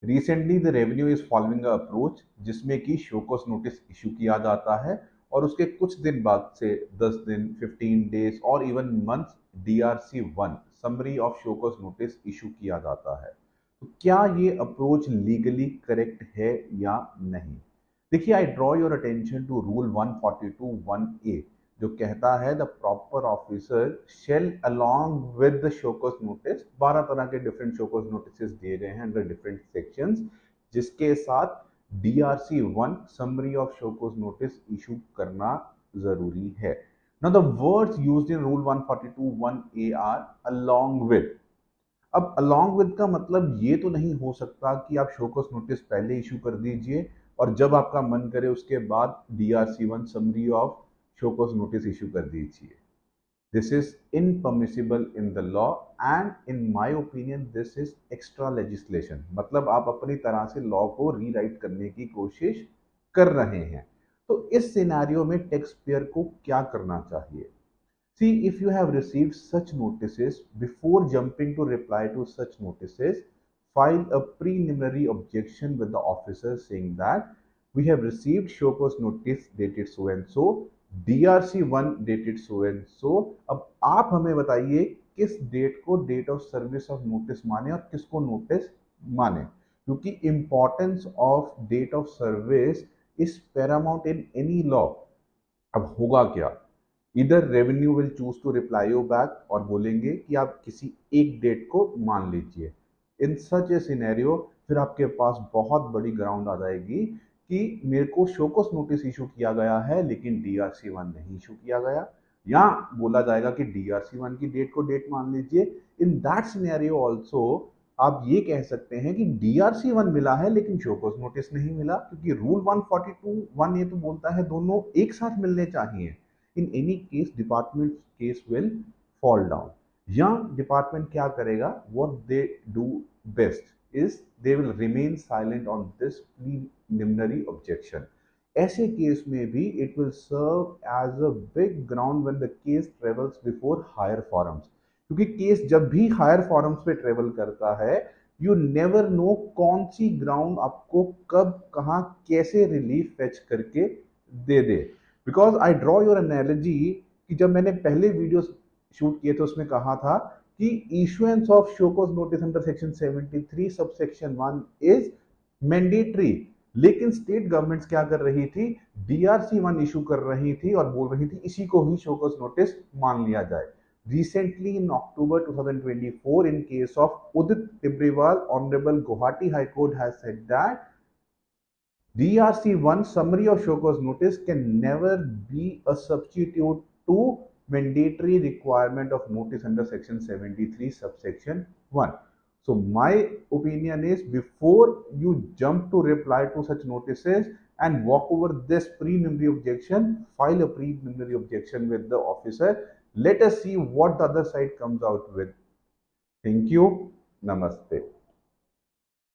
Recently the revenue is following approach जिसमें कि show cause notice issue किया जाता है और उसके कुछ दिन बाद से 10 दिन, 15 डेज और even months DRC-01 summary of show cause notice issue किया जाता है। तो क्या ये अप्रोच लीगली करेक्ट है या नहीं? देखिए, I draw your attention to rule 142(1)A जो कहता है the proper officer shall along with the show cause notice, 12 तरह के डिफरेंट शोकॉज नोटिस दिए गए हैं अंडर डिफरेंट सेक्शंस, जिसके साथ DRC-01 summary of show cause notice issue करना जरूरी है। Now the words used in rule 142(1)A are along with. अब अलोंग विद का मतलब ये तो नहीं हो सकता कि आप शोकॉज नोटिस पहले इशू कर दीजिए और जब आपका मन करे उसके बाद DRC-01 summary of show cause notice issue कर दीजिए। This is impermissible in the law and in my opinion this is extra legislation. मतलब आप अपनी तरह से लॉ को रीराइट करने की कोशिश कर रहे हैं। तो इस सिनेरियो में टैक्स पेयर को क्या करना चाहिए? See, if you have received such notices, before jumping to reply to such notices, file a preliminary objection with the officer saying that we have received show cause notice dated so and so, DRC-01 dated so and so। अब आप हमें बताइए किस date को date of service of notice माने और किसको notice माने, क्योंकि importance of date of service is paramount in any law. अब होगा क्या? इधर revenue will choose to reply you back और बोलेंगे कि आप किसी एक डेट को मान लीजिए। इन सच ए सिनेरियो फिर आपके पास बहुत बड़ी ग्राउंड आ जाएगी कि मेरे को शो कॉज नोटिस इशू किया गया है लेकिन DRC-01 नहीं इशू किया गया, या बोला जाएगा कि DRC-01 की डेट को डेट मान लीजिए। इन दैट सिनेरियो ऑल्सो आप ये कह सकते हैं कि DRC-01 मिला है लेकिन शो कॉज नोटिस नहीं मिला, क्योंकि रूल 142(1) ये तो बोलता है दोनों एक साथ मिलने चाहिए। In any case, department's case will fall down। या डिपार्टमेंट क्या करेगा? What they do best is they will remain silent on this preliminary objection। ऐसे केस में भी it will serve as a big ground when the case travels before higher forums। क्योंकि case जब भी higher forums पे travel करता है, you never know कौन सी ग्राउंड आपको कब कहाँ कैसे रिलीफ फेच करके दे दे। Because I draw your analogy कि जब मैंने पहले वीडियो शूट किए थे उसमें कहा था कि issuance of show cause notice under section 73 subsection 1 is mandatory, लेकिन स्टेट गवर्नमेंट्स क्या कर रही थी? DRC-01 इशू कर रही थी और बोल रही थी इसी को ही शो कॉज नोटिस मान लिया जाए। Recently in October 2024, in case of Udit Tibrewal, Honorable Guwahati High Court has said that DRC-01 summary of show cause notice can never be a substitute to mandatory requirement of notice under section 73 subsection 1। So my opinion is, before you jump to reply to such notices and walk over this preliminary objection, file a preliminary objection with the officer। Let us see what the other side comes out with। Thank you. Namaste।